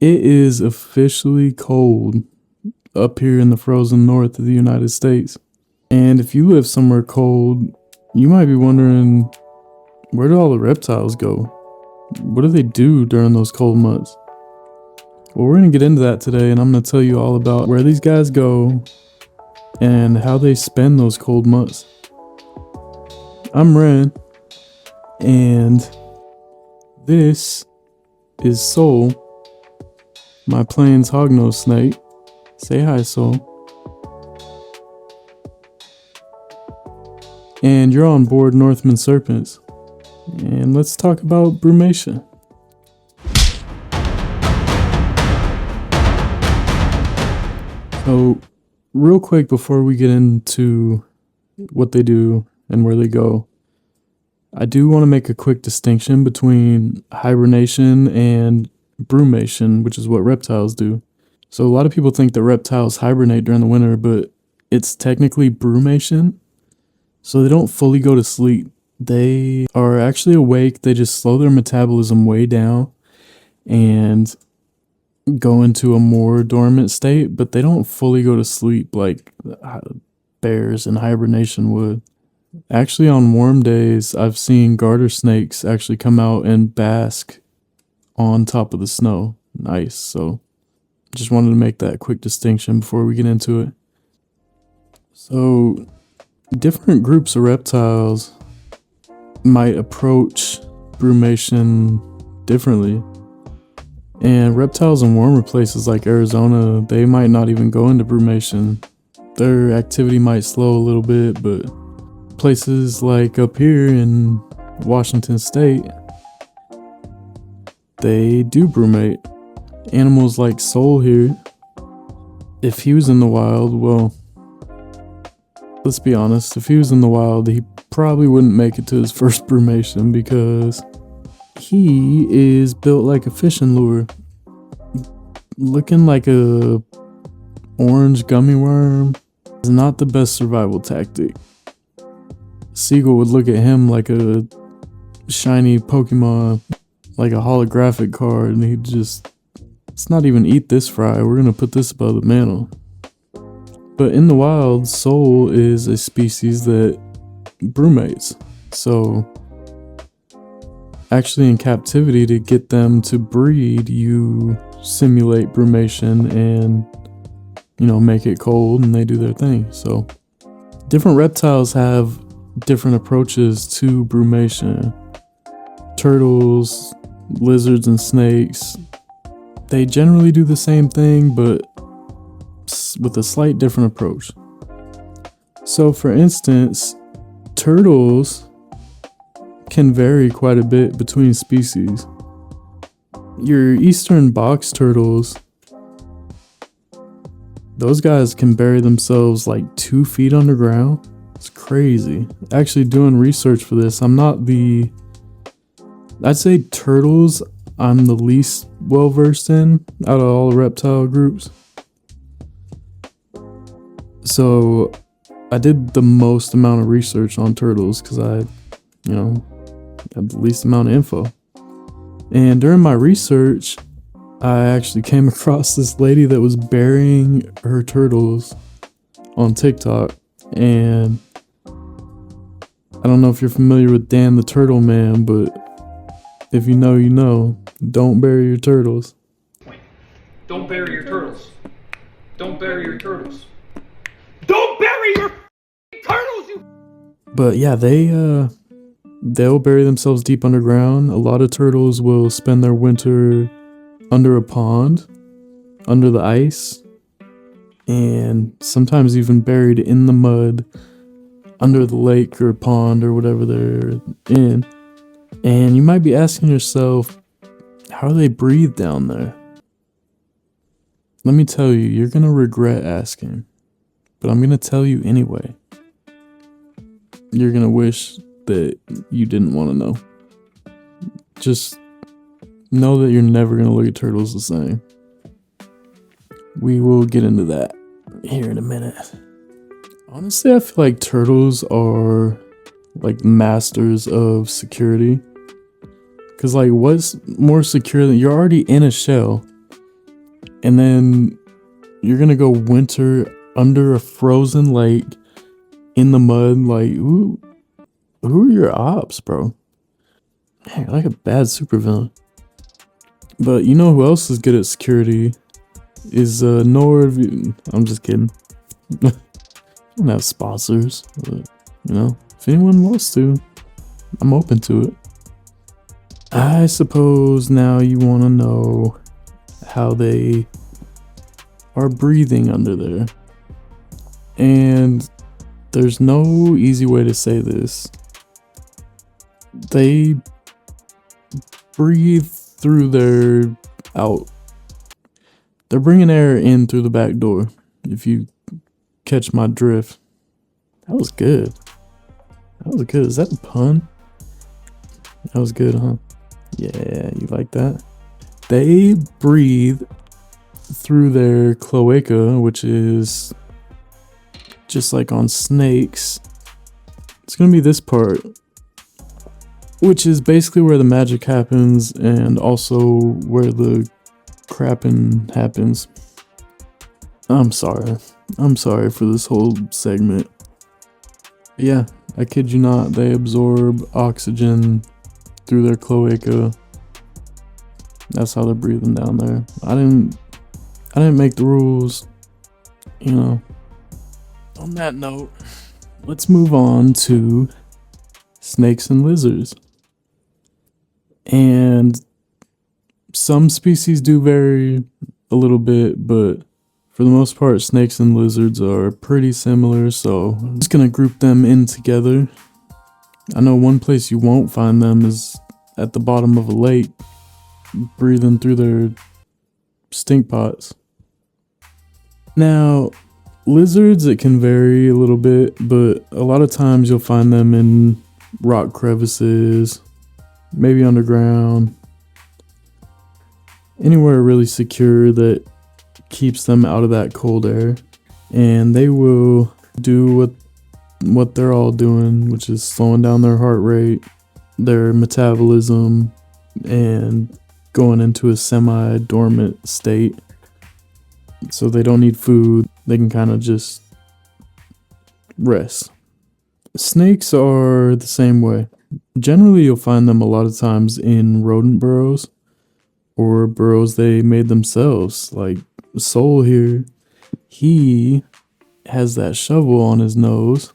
It is officially cold up here in the frozen north of the United States. And if you live somewhere cold, you might be wondering, where do all the reptiles go? What do they do during those cold months? Well, we're going to get into that today, and I'm going to tell you all about where these guys go and how they spend those cold months. I'm Ren, and this is Soul, my plains hognose snake. Say hi, Soul. And you're on board Northman Serpents, and let's talk about brumation. So, real quick before we get into what they do and where they go, I do want to make a quick distinction between hibernation and brumation, which is what reptiles do. So a lot of people think that reptiles hibernate during the winter, but it's technically brumation. So they don't fully go to sleep. They are actually awake. They just slow their metabolism way down and go into a more dormant state, but they don't fully go to sleep like bears in hibernation would. Actually, on warm days, I've seen garter snakes actually come out and bask on top of the snow and ice. So just wanted to make that quick distinction before we get into it. So different groups of reptiles might approach brumation differently. And reptiles in warmer places like Arizona, they might not even go into brumation. Their activity might slow a little bit, but places like up here in Washington State, they do brumate. Animals like Soul here, if he was in the wild, well, let's be honest, if he was in the wild, he probably wouldn't make it to his first brumation because he is built like a fishing lure, looking like a orange gummy worm. Is not the best survival tactic. Seagull would look at him like a shiny Pokemon, like a holographic card, and he'd just, let's not even eat this fry, we're gonna put this above the mantle. But in the wild, Soul is a species that brumates. So actually in captivity, to get them to breed, you simulate brumation and, make it cold and they do their thing. So different reptiles have different approaches to brumation. Turtles, lizards, and snakes, they generally do the same thing, but with a slight different approach. So for instance, turtles can vary quite a bit between species. Your eastern box turtles, those guys can bury themselves like 2 feet underground. It's crazy. Actually doing research for this, I'd say turtles I'm the least well versed in out of all the reptile groups. So I did the most amount of research on turtles because I, have the least amount of info. And during my research, I actually came across this lady that was burying her turtles on TikTok. And I don't know if you're familiar with Dan the Turtle Man, but if you know, you know. Don't bury your turtles. Don't bury your turtles. Don't bury your turtles. Don't bury your turtles, you. But yeah, they'll bury themselves deep underground. A lot of turtles will spend their winter under a pond, under the ice, and sometimes even buried in the mud under the lake or pond or whatever they're in. And you might be asking yourself, how do they breathe down there? Let me tell you, you're gonna regret asking, but I'm gonna tell you anyway. You're gonna wish that you didn't want to know. Just know that you're never gonna look at turtles the same. We will get into that here in a minute. Honestly, I feel like turtles are like masters of security. Cause like, what's more secure than, you're already in a shell. And then you're gonna go winter under a frozen lake in the mud. Like, who are your ops, bro? Man, you're like a bad supervillain. But you know who else is good at security? Is Nord. I'm just kidding. I don't have sponsors, but you know, if anyone wants to, I'm open to it. I suppose now you want to know how they are breathing under there. And there's no easy way to say this. They breathe through their out. They're bringing air in through the back door, if you catch my drift. That was good. That was good. Is that a pun? That was good, huh? Yeah, you like that? They breathe through their cloaca, which is just like on snakes. It's gonna be this part, which is basically where the magic happens and also where the crapping happens. I'm sorry for this whole segment. Yeah, I kid you not, they absorb oxygen through their cloaca. That's how they're breathing down there. I didn't make the rules, you know. On that note, let's move on to snakes and lizards. And some species do vary a little bit, but for the most part, snakes and lizards are pretty similar, so I'm just gonna group them in together. I know one place you won't find them is at the bottom of a lake, breathing through their stink pots. Now, lizards, it can vary a little bit, but a lot of times you'll find them in rock crevices, maybe underground, anywhere really secure that keeps them out of that cold air. And they will do what they're all doing, which is slowing down their heart rate, their metabolism, and going into a semi-dormant state. So they don't need food. They can kind of just rest. Snakes are the same way. Generally, you'll find them a lot of times in rodent burrows or burrows they made themselves. Like Soul here, he has that shovel on his nose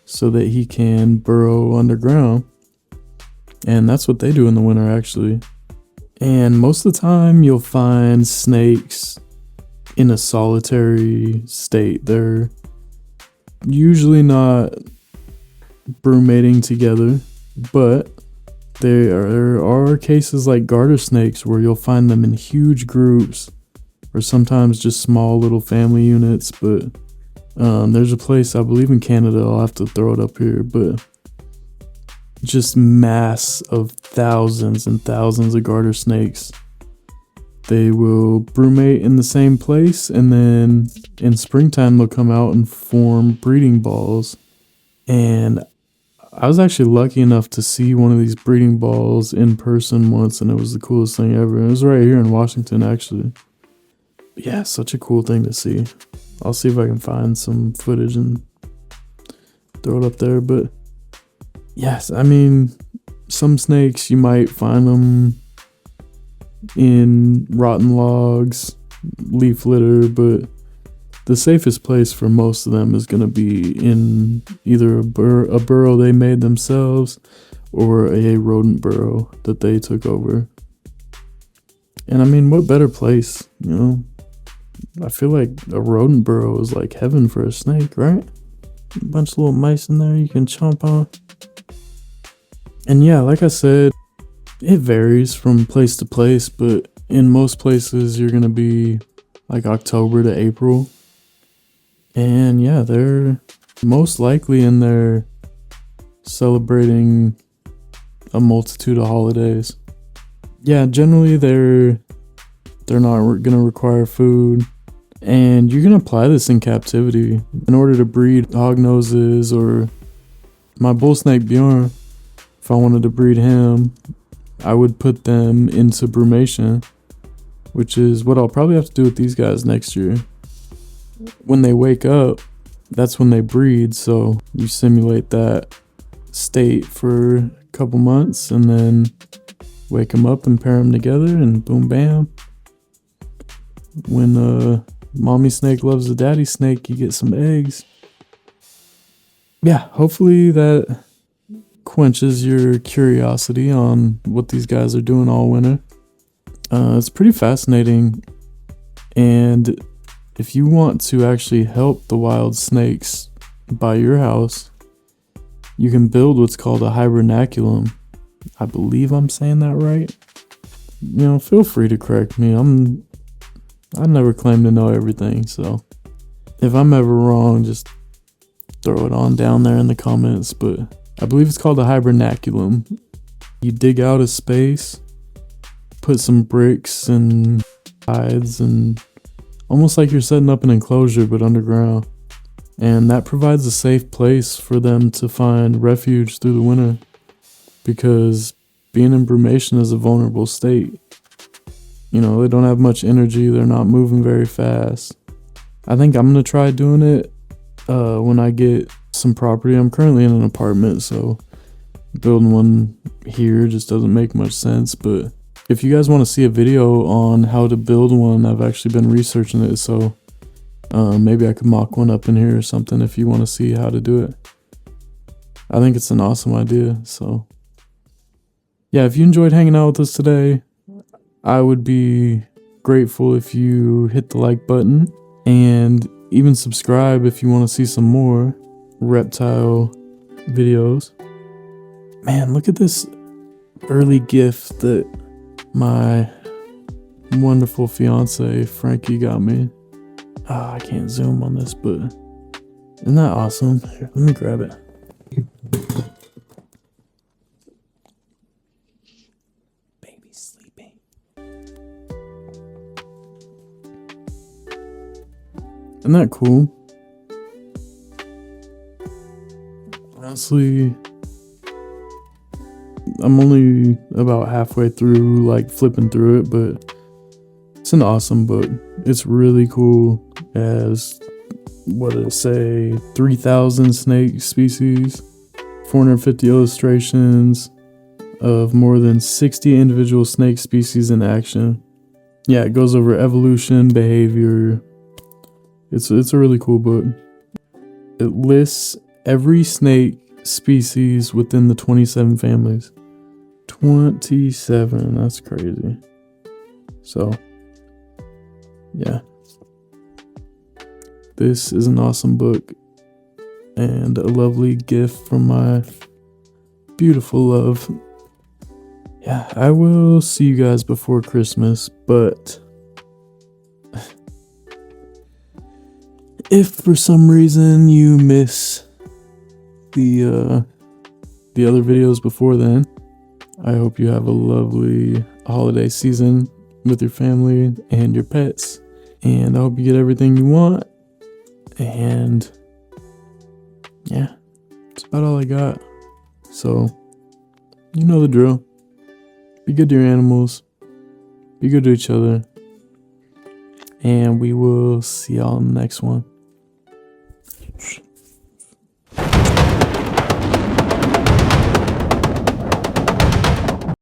so that he can burrow underground. And that's what they do in the winter, actually. And most of the time, you'll find snakes in a solitary state. They're usually not brumating together, but there are cases like garter snakes where you'll find them in huge groups, or sometimes just small little family units. But there's a place, I believe in Canada, I'll have to throw it up here, but just mass of thousands and thousands of garter snakes. They will brumate in the same place, and then in springtime they'll come out and form breeding balls. And I was actually lucky enough to see one of these breeding balls in person once, and it was the coolest thing ever. It was right here in Washington, actually. Yeah, such a cool thing to see. I'll see if I can find some footage and throw it up there. But yes, I mean, some snakes you might find them in rotten logs, leaf litter, but the safest place for most of them is going to be in either a burrow they made themselves or a rodent burrow that they took over. And I mean, what better place, you know? I feel like a rodent burrow is like heaven for a snake, right? A bunch of little mice in there you can chomp on. And yeah, like I said, it varies from place to place, but in most places you're going to be like October to April. And yeah, they're most likely in there celebrating a multitude of holidays. Yeah, generally they're not going to require food. And you can apply this in captivity. In order to breed hognoses, or my bull snake Bjorn, if I wanted to breed him, I would put them into brumation. which is what I'll probably have to do with these guys next year. When they wake up, that's when they breed, so you simulate that state for a couple months and then wake them up and pair them together, and boom bam. When mommy snake loves the daddy snake, you get some eggs. Yeah, hopefully that quenches your curiosity on what these guys are doing all winter. It's pretty fascinating, and if you want to actually help the wild snakes by your house, you can build what's called a hibernaculum. I believe I'm saying that right. You know, feel free to correct me. I never claim to know everything, so if I'm ever wrong, just throw it on down there in the comments. But I believe it's called a hibernaculum. You dig out a space, put some bricks and hides, and almost like you're setting up an enclosure but underground. And that provides a safe place for them to find refuge through the winter, because being in brumation is a vulnerable state. You know, they don't have much energy, they're not moving very fast. I think I'm gonna try doing it when I get some property. I'm currently in an apartment, so building one here just doesn't make much sense. But if you guys want to see a video on how to build one, I've actually been researching it, so maybe I could mock one up in here or something if you want to see how to do it. I think it's an awesome idea. So yeah, if you enjoyed hanging out with us today, I would be grateful if you hit the like button and even subscribe if you want to see some more reptile videos. Man, look at this early gift that my wonderful fiance Frankie got me. I can't zoom on this, but isn't that awesome? Here, let me grab it. Baby's sleeping. Isn't that cool? Honestly, I'm only about halfway through, like flipping through it, but it's an awesome book. It's really cool. It has, what did it say, 3,000 snake species, 450 illustrations of more than 60 individual snake species in action. Yeah, it goes over evolution, behavior. It's a really cool book. It lists every snake species within the 27 families. 27, that's crazy. So, yeah. This is an awesome book and a lovely gift from my beautiful love. Yeah, I will see you guys before Christmas, but if for some reason you miss the other videos before then, I hope you have a lovely holiday season with your family and your pets, and I hope you get everything you want. And yeah, that's about all I got. So, you know the drill. Be good to your animals. Be good to each other. And we will see y'all in the next one.